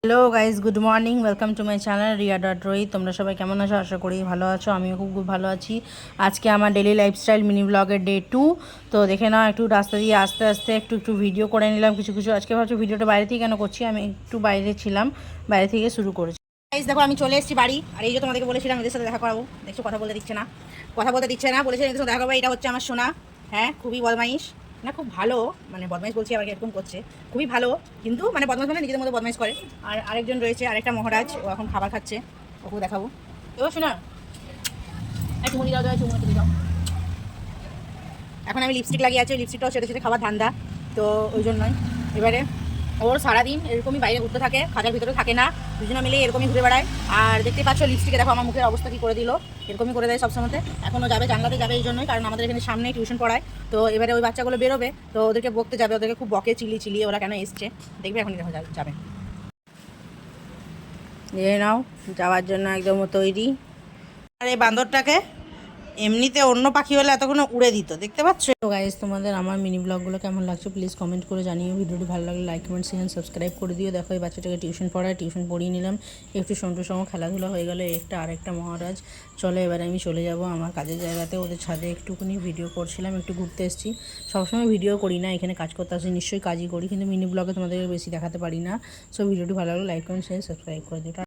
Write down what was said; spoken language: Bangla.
Hello guys, good morning. Welcome to my channel Riya dot Rohi. তোমরা সবাই কেমন আছো? আশা করি ভালো আছো। আমিও খুব ভালো আছি। আজকে আমার ডেলি লাইফস্টাইল মিনি ব্লগের ডে 2। তো দেখে নাও, একটু রাস্তা দিয়ে আস্তে আস্তে একটু ভিডিও করে নিলাম কিছু কিছু। আজকে ভাবছি ভিডিওটা বাইরে থেকে কেন করছি, আমি একটু বাইরে ছিলাম, বাইরে থেকে শুরু করেছি। গাইজ দেখো, আমি চলে এসেছি বাড়ি। আর এই যে তোমাদেরকে বলেছিলাম এদের সাথে দেখা করাবো, দেখছো কথা বলতে দিচ্ছে না, বলেছিলাম এদের সাথে দেখা করবো। এটা হচ্ছে আমার সোনা। হ্যাঁ, খুবই বদমাইশ না, খুব ভালো। মানে বদমাইশ বলছি, আবার এরকম করছে, খুবই ভালো। কিন্তু মানে বদমাইশ মানে নিজেদের মধ্যে বদমাইশ করে। আর আরেকজন রয়েছে, আরেকটা মহারাজ, ও এখন খাবার খাচ্ছে, ওকেও দেখাবো। তো শোনা, একটু মুড়ি দাও, চুমুনি দাও। এখন আমি লিপস্টিক লাগিয়ে আছি, লিপস্টিকটাও সেটা সেটা খাবার ধান্দা, তো ওই জন্যই। এবারে ওর সারাদিন এরকমই বাইরে ঘুরতে থাকে, খাঁচার ভিতরে থাকে না, দুজনে মিলে এরকমই ঘুরে বেড়ায়। আর দেখতে পাচ্ছ লিপস্টিকে দেখো আমার মুখের অবস্থা কী করে দিল, এরকমই করে দেয় সবসময়। এখনও যাবে, জানলাতে যাবে এই জন্যই, কারণ আমাদের এখানে সামনেই টিউশন পড়ায়। তো এবারে ওই বাচ্চাগুলো বেরোবে, তো ওদেরকে বকতে যাবে, ওদেরকে খুব বকে চিলিয়ে ওরা কেন এসছে, দেখবে এখনই দেখো যাবে। নিয়ে নাও, যাওয়ার জন্য একদম তৈরি। আর এই বান্দরটাকে এমনিতে অন্য পাখি হলে এতক্ষণ উড়ে দিত, দেখতে পাচ্ছ। তো গাইজ, তোমাদের আমার মিনি ব্লগগুলো কেমন লাগছে প্লিজ কমেন্ট করে জানিও। ভিডিওটি ভালো লাগলে লাইক কমেন্ট শেয়ার সাবস্ক্রাইব করে দিও। দেখো, এই বাচ্চাটাকে টিউশন পড়িয়ে নিলাম, একটু সন্টুর সঙ্গে খেলাধুলা হয়ে গেলো। একটা আরেকটা মহারাজ। চলো এবারে আমি চলে যাব আমার কাজের জায়গাতে। ওদের ছাদে একটুখানি ভিডিও করছিলাম, একটু ঘুরতে এসেছি। সবসময় ভিডিও করি না, এখানে কাজ করতে আসি, নিশ্চয়ই কাজই করি, কিন্তু মিনি ব্লগে তোমাদের বেশি দেখাতে পারি না। সো ভিডিওটি ভালো লাগলে লাইক কমেন্ট শেয়ার সাবস্ক্রাইব করে দিও।